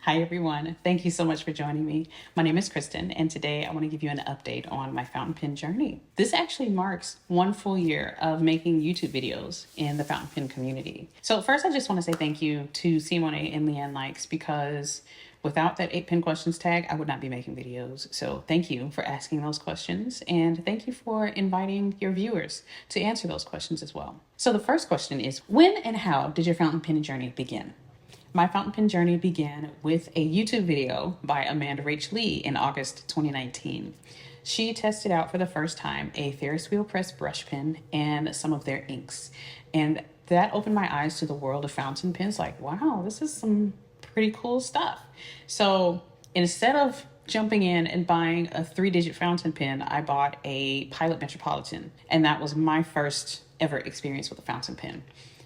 Hi, everyone. Thank you so much for joining me. My name is Kristen, and today I want to give you an update on my fountain pen journey. This actually marks one full year of making YouTube videos in the fountain pen community. So first, I just want to say thank you to Simone and Leanne Likes, because without that 8 pen questions tag, I would not be making videos. So thank you for asking those questions, and thank you for inviting your viewers to answer those questions as well. So the first question is, when and how did your fountain pen journey begin? My fountain pen journey began with a YouTube video by Amanda Rach Lee in August 2019. She tested out for the first time a Ferris wheel press brush pen and some of their inks. And that opened my eyes to the world of fountain pens. Like, wow, this is some pretty cool stuff. So instead of jumping in and buying a 3-digit fountain pen, I bought a Pilot Metropolitan. And that was my first ever experience with a fountain pen.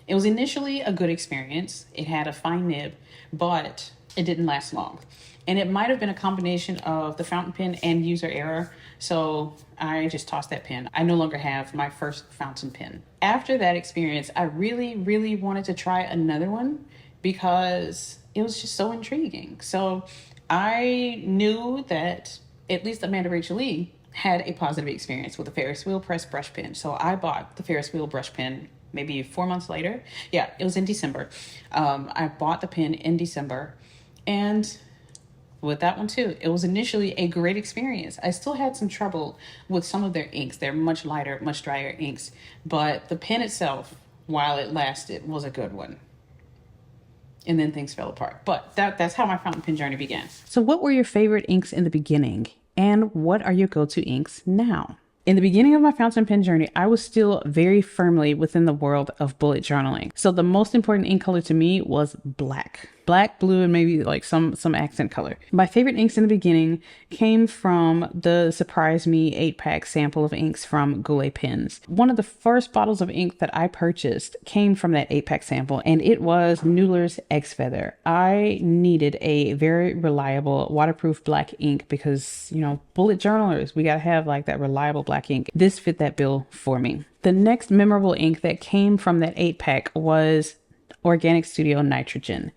It was initially a good experience. It had a fine nib, but it didn't last long. And it might have been a combination of the fountain pen and user error. So I just tossed that pen. I no longer have my first fountain pen. After that experience, I really wanted to try another one because it was just so intriguing. So I knew that at least Amanda Rachel Lee had a positive experience with the Ferris wheel press brush pen. So I bought the Ferris wheel brush pen maybe 4 months later. Yeah, it was in December. I bought the pen in December, and with that one too, it was initially a great experience. I still had some trouble with some of their inks. They're much lighter, much drier inks, but the pen itself, while it lasted, was a good one. And then things fell apart. But that's how my fountain pen journey began. So what were your favorite inks in the beginning? And what are your go-to inks now? In the beginning of my fountain pen journey, I was still very firmly within the world of bullet journaling. So the most important ink color to me was black. Black, blue, and maybe like some accent color. My favorite inks in the beginning came from the Surprise Me 8-pack sample of inks from Goulet Pens. One of the first bottles of ink that I purchased came from that 8-pack sample, and it was Noodler's X Feather. I needed a very reliable waterproof black ink because, you know, bullet journalers, we gotta have like that reliable black ink. This fit that bill for me. The next memorable ink that came from that 8-pack was Organic Studio Nitrogen.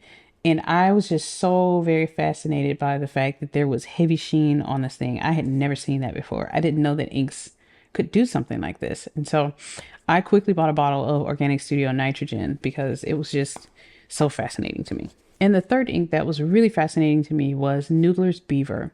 And I was just so very fascinated by the fact that there was heavy sheen on this thing. I had never seen that before. I didn't know that inks could do something like this. And so I quickly bought a bottle of Organic Studio Nitrogen because it was just so fascinating to me. And the third ink that was really fascinating to me was Noodler's Beaver.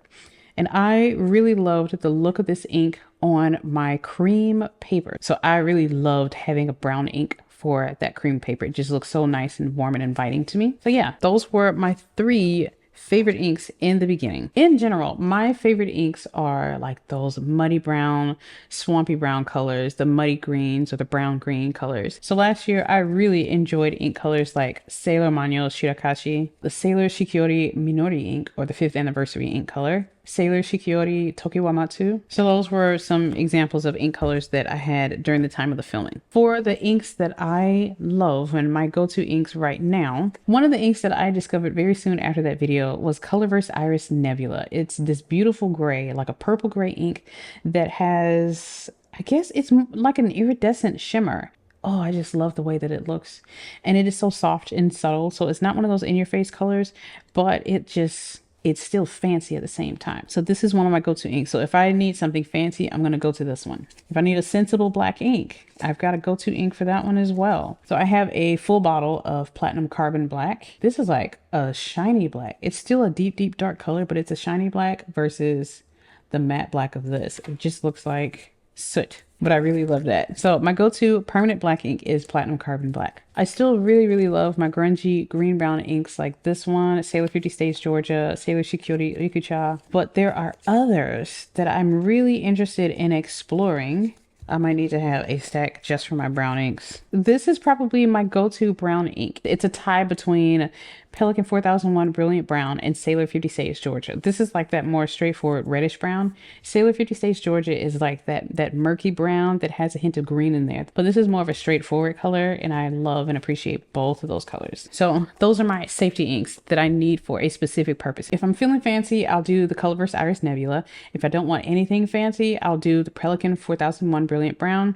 And I really loved the look of this ink on my cream paper. So I really loved having a brown ink for that cream paper. It just looks so nice and warm and inviting to me. So yeah, those were my 3 favorite inks in the beginning. In general, my favorite inks are like those muddy brown, swampy brown colors, the muddy greens or the brown green colors. So last year, I really enjoyed ink colors like Sailor Manyo Shirakashi, the Sailor Shikiori Minori ink, or the 5th anniversary ink color, Sailor Shikiori Tokiwamatsu. So those were some examples of ink colors that I had during the time of the filming. For the inks that I love and my go-to inks right now, one of the inks that I discovered very soon after that video was Colorverse Iris Nebula. It's this beautiful gray, like a purple gray ink that has, I guess it's like an iridescent shimmer. Oh, I just love the way that it looks. And it is so soft and subtle. So it's not one of those in-your-face colors, but it's still fancy at the same time. So this is one of my go-to inks. So if I need something fancy, I'm going to go to this one. If I need a sensible black ink, I've got a go-to ink for that one as well. So I have a full bottle of Platinum Carbon Black. This is like a shiny black. It's still a deep dark color, but it's a shiny black versus the matte black of this. It just looks like soot, but I really love that. So my go-to permanent black ink is Platinum Carbon Black. I still really love my grungy green brown inks like this one, Sailor 50 States Georgia, Sailor Shikiori Rikucha, but there are others that I'm really interested in exploring. I might need to have a stack just for my brown inks. This is probably my go-to brown ink. It's a tie between Pelikan 4001 Brilliant Brown and Sailor 50 States Georgia. This is like that more straightforward reddish brown. Sailor 50 States Georgia is like that murky brown that has a hint of green in there. But this is more of a straightforward color, and I love and appreciate both of those colors. So those are my safety inks that I need for a specific purpose. If I'm feeling fancy, I'll do the Colorverse Iris Nebula. If I don't want anything fancy, I'll do the Pelikan 4001 Brilliant Brown.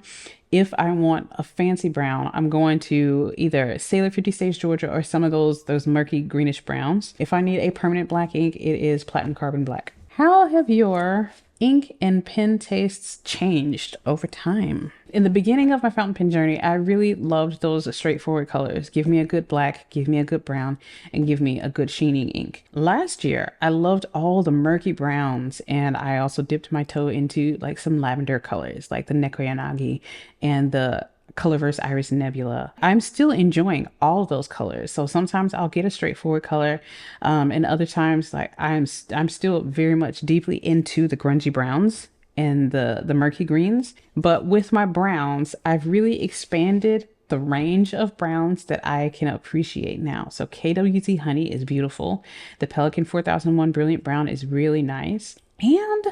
if I want a fancy brown, I'm going to either Sailor 50 Stage Georgia or some of those murky greenish browns. If I need a permanent black ink, it is Platinum Carbon Black. How have your ink and pen tastes changed over time? In the beginning of my fountain pen journey, I really loved those straightforward colors. Give me a good black, give me a good brown, and give me a good sheening ink. Last year, I loved all the murky browns, and I also dipped my toe into like some lavender colors, like the Nekoyanagi and the Colorverse Iris Nebula. I'm still enjoying all of those colors. So sometimes I'll get a straightforward color, and other times like I'm still very much deeply into the grungy browns and the murky greens. But with my browns, I've really expanded the range of browns that I can appreciate now. So KWZ Honey is beautiful. The Pelikan 4001 Brilliant Brown is really nice. And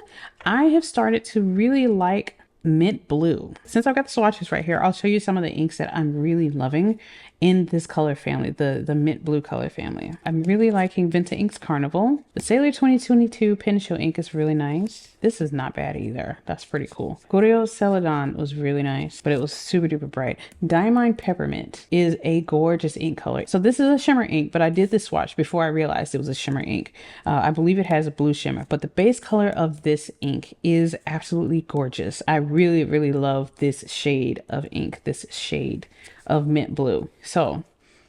I have started to really like mint blue. Since I've got the swatches right here, I'll show you some of the inks that I'm really loving in this color family, the mint blue color family. I'm really liking Venta Inks Carnival. The Sailor 2022 Pen Show ink is really nice. This is not bad either. That's pretty cool. Goryo Celadon was really nice, but it was super duper bright. Diamine Peppermint is a gorgeous ink color. So this is a shimmer ink, but I did this swatch before I realized it was a shimmer ink. I believe it has a blue shimmer, but the base color of this ink is absolutely gorgeous. I really, really love this shade of ink, this shade of mint blue. So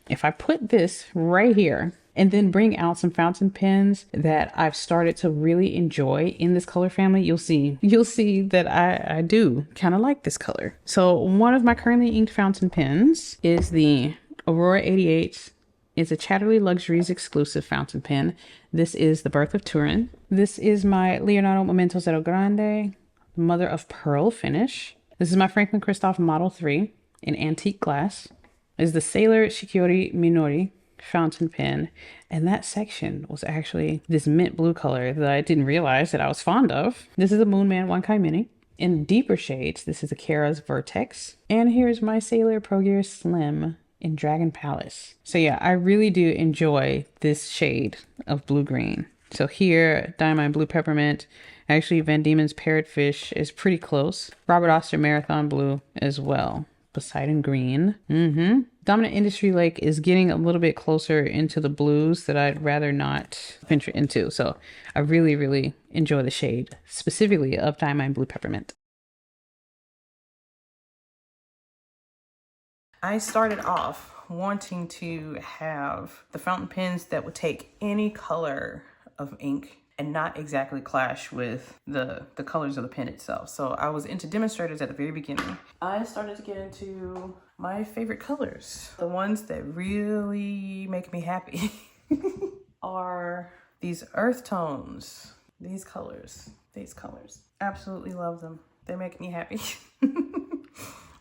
if I put this right here and then bring out some fountain pens that I've started to really enjoy in this color family, you'll see that I do kind of like this color. So one of my currently inked fountain pens is the Aurora 88. It's a Chatterley Luxuries exclusive fountain pen. This is the Birth of Turin. This is my Leonardo Momento Zero Grande, mother of pearl finish. This is my Franklin Christoph Model 3 in antique glass. This is the Sailor Shikiori Minori fountain pen, and that section was actually this mint blue color that I didn't realize that I was fond of. This is a Moonman Wankai Mini. In deeper shades, this is a Kara's Vertex, and here's my Sailor Pro Gear Slim in Dragon Palace. So yeah, I really do enjoy this shade of blue-green. So here, Diamond Blue Peppermint. Actually, Van Diemen's Parrotfish is pretty close. Robert Oster Marathon Blue as well. Poseidon Green. Dominant Industry Lake is getting a little bit closer into the blues that I'd rather not venture into. So I really, really enjoy the shade, specifically of Diamond Blue Peppermint. I started off wanting to have the fountain pens that would take any color of ink and not exactly clash with the colors of the pen itself. So I was into demonstrators at the very beginning. I started to get into my favorite colors. The ones that really make me happy are these earth tones, these colors. Absolutely love them. They make me happy.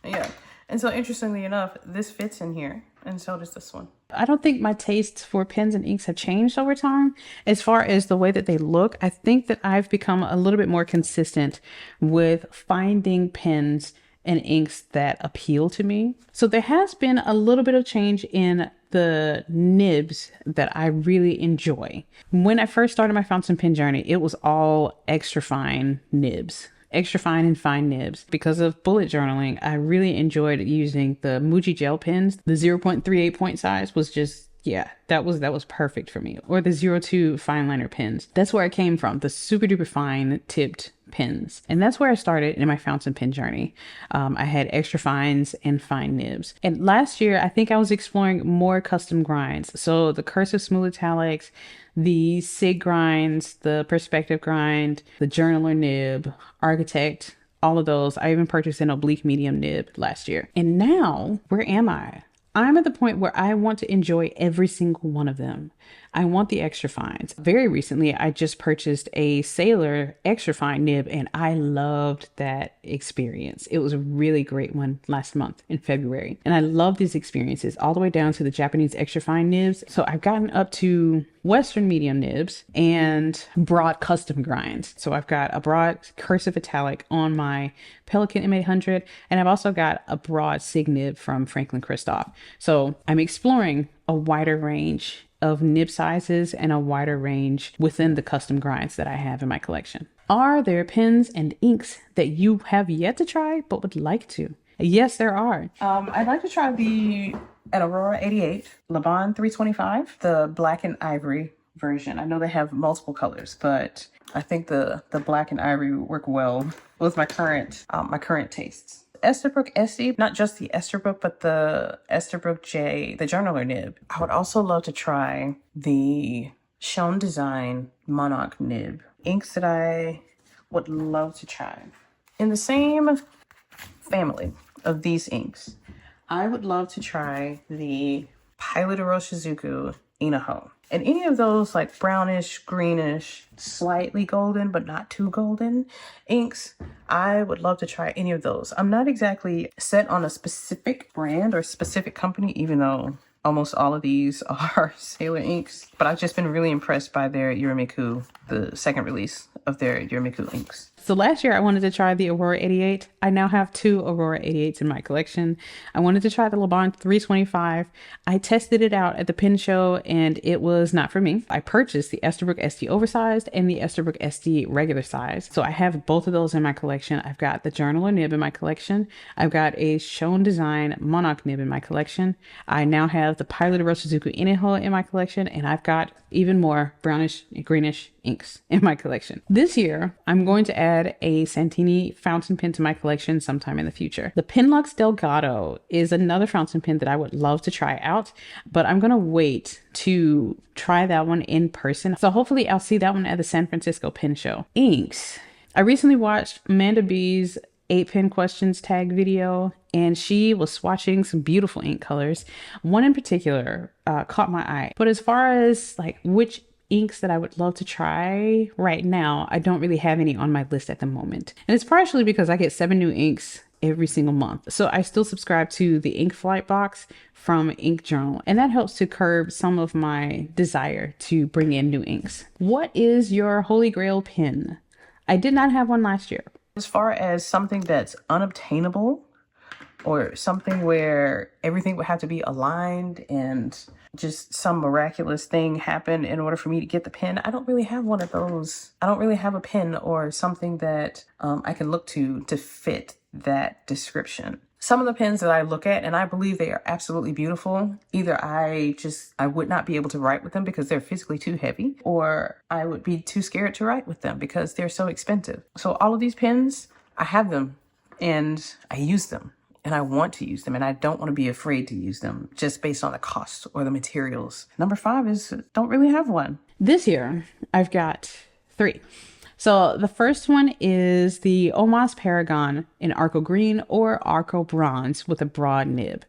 Yeah. And so interestingly enough, this fits in here, and so does this one. I don't think my tastes for pens and inks have changed over time. As far as the way that they look, I think that I've become a little bit more consistent with finding pens and inks that appeal to me. So there has been a little bit of change in the nibs that I really enjoy. When I first started my fountain pen journey, it was all extra fine nibs. Extra fine and fine nibs. Because of bullet journaling, I really enjoyed using the Muji gel pens. The 0.38 point size was just, yeah, that was perfect for me. Or the 02 fine liner pens. That's where I came from, the super duper fine tipped pens. And that's where I started in my fountain pen journey. I had extra fines and fine nibs. And last year, I think I was exploring more custom grinds. So the Cursive Smooth Italics, the SIG grinds, the Perspective grind, the Journaler nib, Architect, all of those. I even purchased an oblique medium nib last year. And now, where am I? I'm at the point where I want to enjoy every single one of them. I want the extra fines. Very recently, I just purchased a Sailor extra fine nib, and I loved that experience. It was a really great one last month in February. And I love these experiences all the way down to the Japanese extra fine nibs. So I've gotten up to Western medium nibs and broad custom grinds. So I've got a broad cursive italic on my Pelikan M800, and I've also got a broad SIG nib from Franklin Christoph. So I'm exploring a wider range of nib sizes and a wider range within the custom grinds that I have in my collection. Are there pens and inks that you have yet to try but would like to? Yes, there are. I'd like to try an Aurora 88, Le Bon 325, the black and ivory version. I know they have multiple colors, but I think the black and ivory work well with my current tastes. Esterbrook Essie, not just the Esterbrook, but the Esterbrook J, the journaler nib. I would also love to try the Shown Design Monarch nib. Inks that I would love to try. In the same family of these inks, I would love to try the Pilot Iroshizuku Inaho. And any of those like brownish, greenish, slightly golden, but not too golden inks, I would love to try any of those. I'm not exactly set on a specific brand or specific company, even though almost all of these are Sailor inks. But I've just been really impressed by their Yurimiku, the second release of their Yurimiku inks. So last year I wanted to try the Aurora 88. I now have 2 Aurora 88s in my collection. I wanted to try the Le Bon 325. I tested it out at the pen show and it was not for me. I purchased the Esterbrook SD oversized and the Esterbrook SD regular size. So I have both of those in my collection. I've got the journaler nib in my collection. I've got a Shown Design Monarch nib in my collection. I now have the Pilot Iroshizuku Inaho in my collection, and I've got even more brownish and greenish inks in my collection. This year, I'm going to add a Santini fountain pen to my collection sometime in the future. The Penlux Delgado is another fountain pen that I would love to try out, but I'm going to wait to try that one in person. So hopefully I'll see that one at the San Francisco Pen Show. Inks. I recently watched Amanda B's 8-pen questions tag video, and she was swatching some beautiful ink colors. One in particular caught my eye. But as far as like which inks that I would love to try right now, I don't really have any on my list at the moment. And it's partially because I get 7 new inks every single month. So I still subscribe to the Ink Flight box from Ink Journal, and that helps to curb some of my desire to bring in new inks. What is your Holy Grail pen? I did not have one last year. As far as something that's unobtainable or something where everything would have to be aligned and just some miraculous thing happen in order for me to get the pen, I don't really have one of those. I don't really have a pen or something that I can look to fit that description. Some of the pens that I look at and I believe they are absolutely beautiful, either I would not be able to write with them because they're physically too heavy, or I would be too scared to write with them because they're so expensive. So all of these pens, I have them and I use them and I want to use them and I don't want to be afraid to use them just based on the cost or the materials. Number 5 is don't really have one. This year, I've got 3. So the first one is the Omas Paragon in Arco Green or Arco Bronze with a broad nib.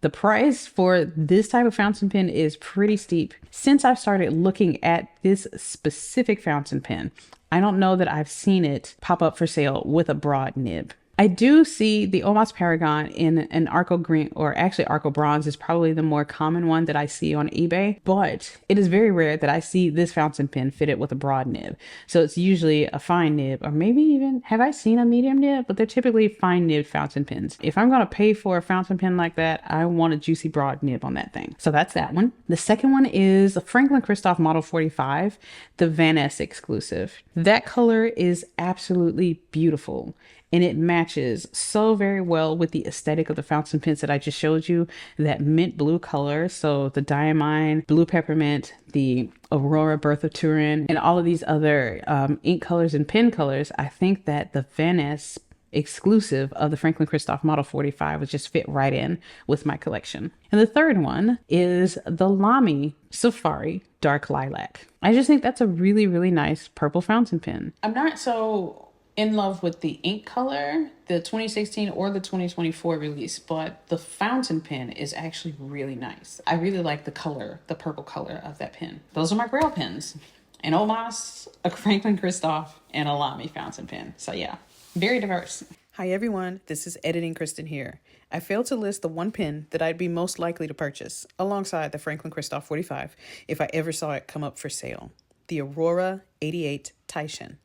The price for this type of fountain pen is pretty steep. Since I've started looking at this specific fountain pen, I don't know that I've seen it pop up for sale with a broad nib. I do see the Omas Paragon in an Arco Green, or actually Arco Bronze is probably the more common one that I see on eBay, but it is very rare that I see this fountain pen fitted with a broad nib. So it's usually a fine nib, or maybe even, have I seen a medium nib? But they're typically fine nib fountain pens. If I'm going to pay for a fountain pen like that, I want a juicy broad nib on that thing. So that's that one. The second one is the Franklin Christoph Model 45, the Van Ness exclusive. That color is absolutely beautiful. And it matches so very well with the aesthetic of the fountain pens that I just showed you, that mint blue color. So the Diamine, Blue Peppermint, the Aurora Birth of Turin, and all of these other ink colors and pen colors. I think that the Van Ness exclusive of the Franklin Christoph Model 45 would just fit right in with my collection. And the third one is the Lamy Safari Dark Lilac. I just think that's a really, really nice purple fountain pen. I'm not so in love with the ink color, the 2016 or the 2024 release, but the fountain pen is actually really nice. I really like the color, the purple color of that pen. Those are my Grail pens. An Omas, a Franklin Christoph, and a Lamy fountain pen. So yeah, very diverse. Hi everyone, this is Editing Kristen here. I failed to list the one pen that I'd be most likely to purchase alongside the Franklin Christoph 45 if I ever saw it come up for sale. The Aurora 88 Taishan.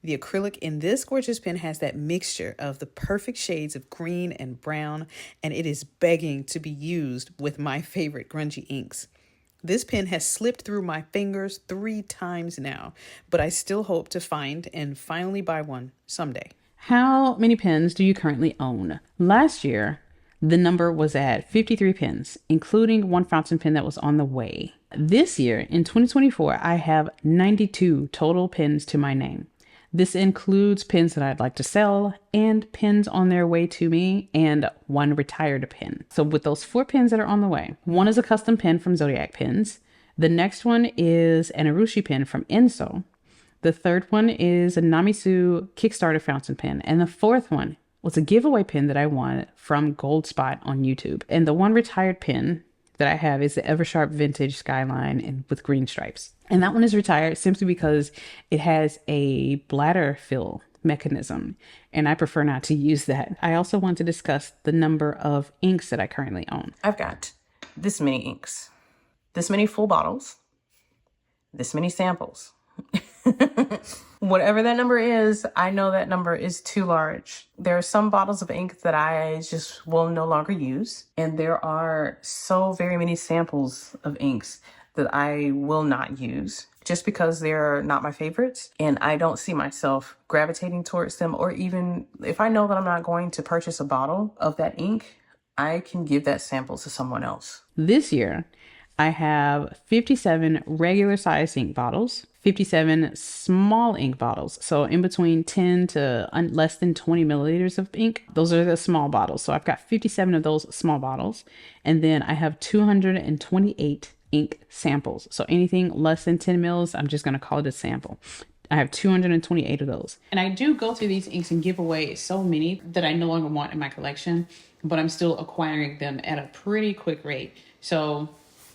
The acrylic in this gorgeous pen has that mixture of the perfect shades of green and brown, and it is begging to be used with my favorite grungy inks. This pen has slipped through my fingers 3 times now, but I still hope to find and finally buy one someday. How many pens do you currently own? Last year, the number was at 53 pens, including one fountain pen that was on the way. This year, in 2024, I have 92 total pens to my name. This includes pens that I'd like to sell and pens on their way to me and one retired pen. So with those 4 pens that are on the way, one is a custom pen from Zodiac Pens. The next one is an Urushi pen from Enso. The third one is a Namisu Kickstarter fountain pen. And the fourth one was a giveaway pen that I won from Gold Spot on YouTube. And the one retired pen that I have is the Eversharp Vintage Skyline and with green stripes. And that one is retired simply because it has a bladder fill mechanism, and I prefer not to use that. I also want to discuss the number of inks that I currently own. I've got this many inks, this many full bottles, this many samples. Whatever that number is, I know that number is too large. There are some bottles of ink that I just will no longer use. And there are so very many samples of inks that I will not use just because they're not my favorites. And I don't see myself gravitating towards them, or even if I know that I'm not going to purchase a bottle of that ink, I can give that sample to someone else. This year, I have 57 regular size ink bottles, 57 small ink bottles. So in between 10 to less than 20 milliliters of ink. Those are the small bottles. So I've got 57 of those small bottles. And then I have 228 ink samples. So anything less than 10 mils, I'm just going to call it a sample. I have 228 of those. And I do go through these inks and give away so many that I no longer want in my collection, but I'm still acquiring them at a pretty quick rate. So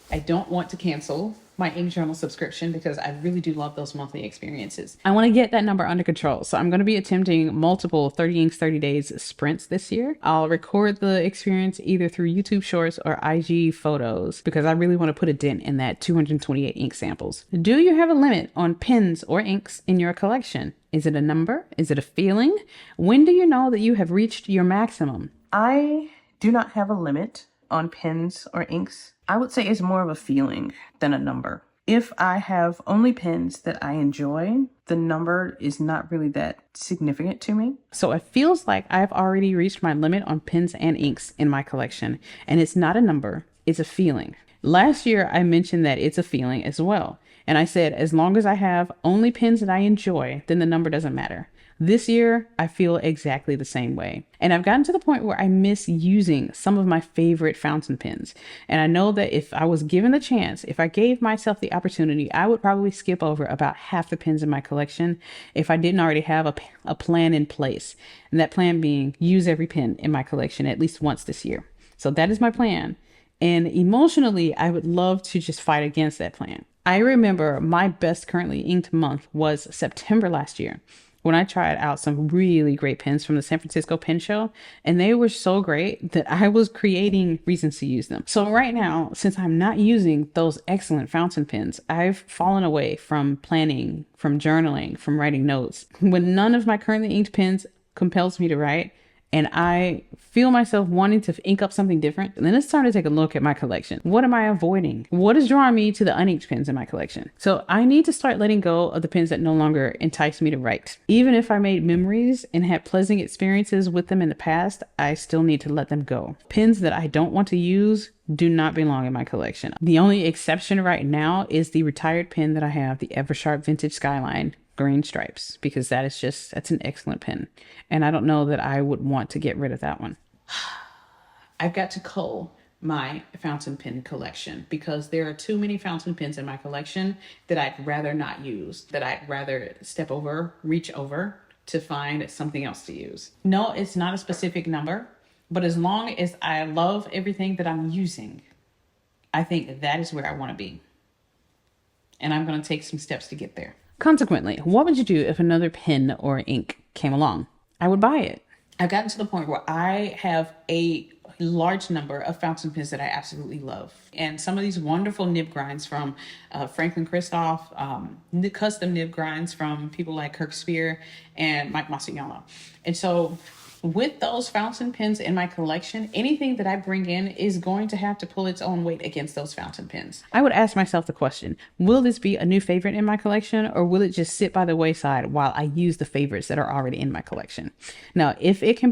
I don't want to cancel my ink journal subscription because I really do love those monthly experiences. I want to get that number under control. So I'm going to be attempting multiple 30 inks, 30 days sprints this year. I'll record the experience either through YouTube Shorts or IG photos because I really want to put a dent in that 228 ink samples. Do you have a limit on pens or inks in your collection? Is it a number? Is it a feeling? When do you know that you have reached your maximum? I do not have a limit on pens or inks. I would say it's more of a feeling than a number. If I have only pens that I enjoy, the number is not really that significant to me. So it feels like I've already reached my limit on pens and inks in my collection. And it's not a number, it's a feeling. Last year, I mentioned that it's a feeling as well. And I said, as long as I have only pens that I enjoy, then the number doesn't matter. This year, I feel exactly the same way. And I've gotten to the point where I miss using some of my favorite fountain pens. And I know that if I was given the chance, if I gave myself the opportunity, I would probably skip over about half the pens in my collection if I didn't already have a plan in place. And that plan being use every pen in my collection at least once this year. So that is my plan. And emotionally, I would love to just fight against that plan. I remember my best currently inked month was September last year, when I tried out some really great pens from the San Francisco Pen Show, and they were so great that I was creating reasons to use them. So right now, since I'm not using those excellent fountain pens, I've fallen away from planning, from journaling, from writing notes. When none of my currently inked pens compels me to write, and I feel myself wanting to ink up something different, then it's time to take a look at my collection. What am I avoiding? What is drawing me to the uninked pens in my collection? So I need to start letting go of the pens that no longer entice me to write. Even if I made memories and had pleasant experiences with them in the past, I still need to let them go. Pens that I don't want to use do not belong in my collection. The only exception right now is the retired pen that I have, the Eversharp Vintage Skyline green stripes, because that's an excellent pen. And I don't know that I would want to get rid of that one. I've got to cull my fountain pen collection because there are too many fountain pens in my collection that I'd rather not use, that I'd rather reach over to find something else to use. No, it's not a specific number, but as long as I love everything that I'm using, I think that is where I want to be. And I'm going to take some steps to get there. Consequently, what would you do if another pen or ink came along? I would buy it. I've gotten to the point where I have a large number of fountain pens that I absolutely love. And some of these wonderful nib grinds from Franklin Christoph, custom nib grinds from people like Kirk Spear and Mike Masuyama. And so With those fountain pens in my collection, anything that I bring in is going to have to pull its own weight against those fountain pens. I would ask myself the question, will this be a new favorite in my collection, or will it just sit by the wayside while I use the favorites that are already in my collection? Now, if it can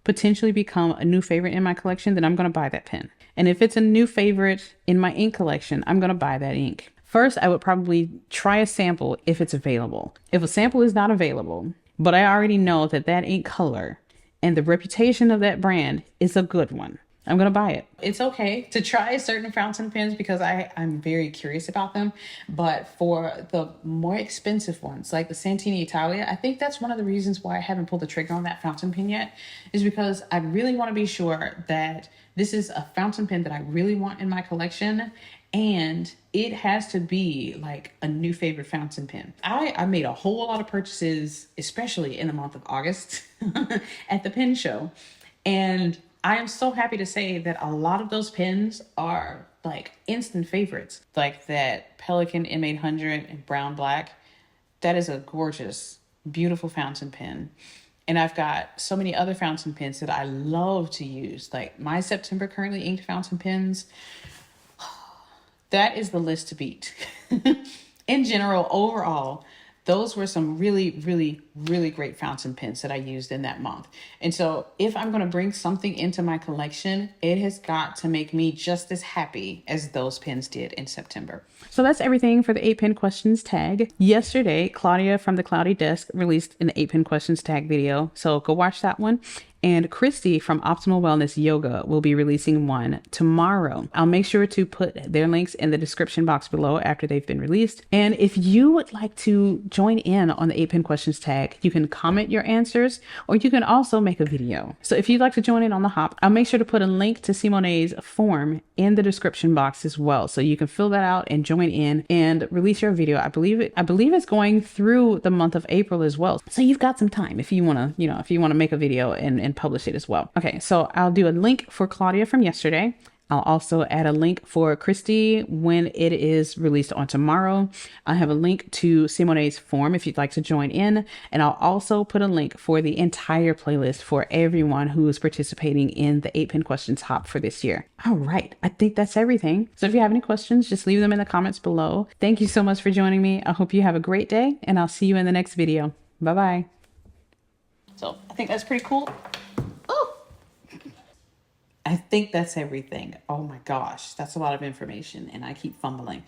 potentially become a new favorite in my collection, then I'm going to buy that pen. And if it's a new favorite in my ink collection, I'm going to buy that ink. First, I would probably try a sample if it's available. If a sample is not available, but I already know that that ink color and the reputation of that brand is a good one, I'm going to buy it. It's okay to try certain fountain pens because I'm very curious about them. But for the more expensive ones, like the Santini Italia, I think that's one of the reasons why I haven't pulled the trigger on that fountain pen yet, is because I really want to be sure that this is a fountain pen that I really want in my collection. And it has to be like a new favorite fountain pen. I made a whole lot of purchases, especially in the month of August at the pen show. And I am so happy to say that a lot of those pens are like instant favorites. Like that Pelikan M800 in brown black. That is a gorgeous, beautiful fountain pen. And I've got so many other fountain pens that I love to use. Like my September currently inked fountain pens. That is the list to beat. In general, overall, those were some really, really, really great fountain pens that I used in that month. And so if I'm going to bring something into my collection, it has got to make me just as happy as those pens did in September. So that's everything for the 8-pen questions tag. Yesterday, Claudia from the Cloudy Desk released an 8-pen questions tag video. So go watch that one. And Kristi from Optimal Wellness Yoga will be releasing one tomorrow. I'll make sure to put their links in the description box below after they've been released. And if you would like to join in on the 8-pen questions tag, you can comment your answers, or you can also make a video. So if you'd like to join in on the hop, I'll make sure to put a link to Simone's form in the description box as well. So you can fill that out and join in and release your video. I believe it's going through the month of April as well. So you've got some time if you want to make a video and publish it as well. Okay, so I'll do a link for Claudia from yesterday. I'll also add a link for Kristi when it is released on tomorrow. I have a link to Simone's form if you'd like to join in. And I'll also put a link for the entire playlist for everyone who is participating in the 8-pen questions hop for this year. All right, I think that's everything. So if you have any questions, just leave them in the comments below. Thank you so much for joining me. I hope you have a great day, and I'll see you in the next video. Bye-bye. So I think that's pretty cool. I think that's everything. Oh my gosh, that's a lot of information and I keep fumbling.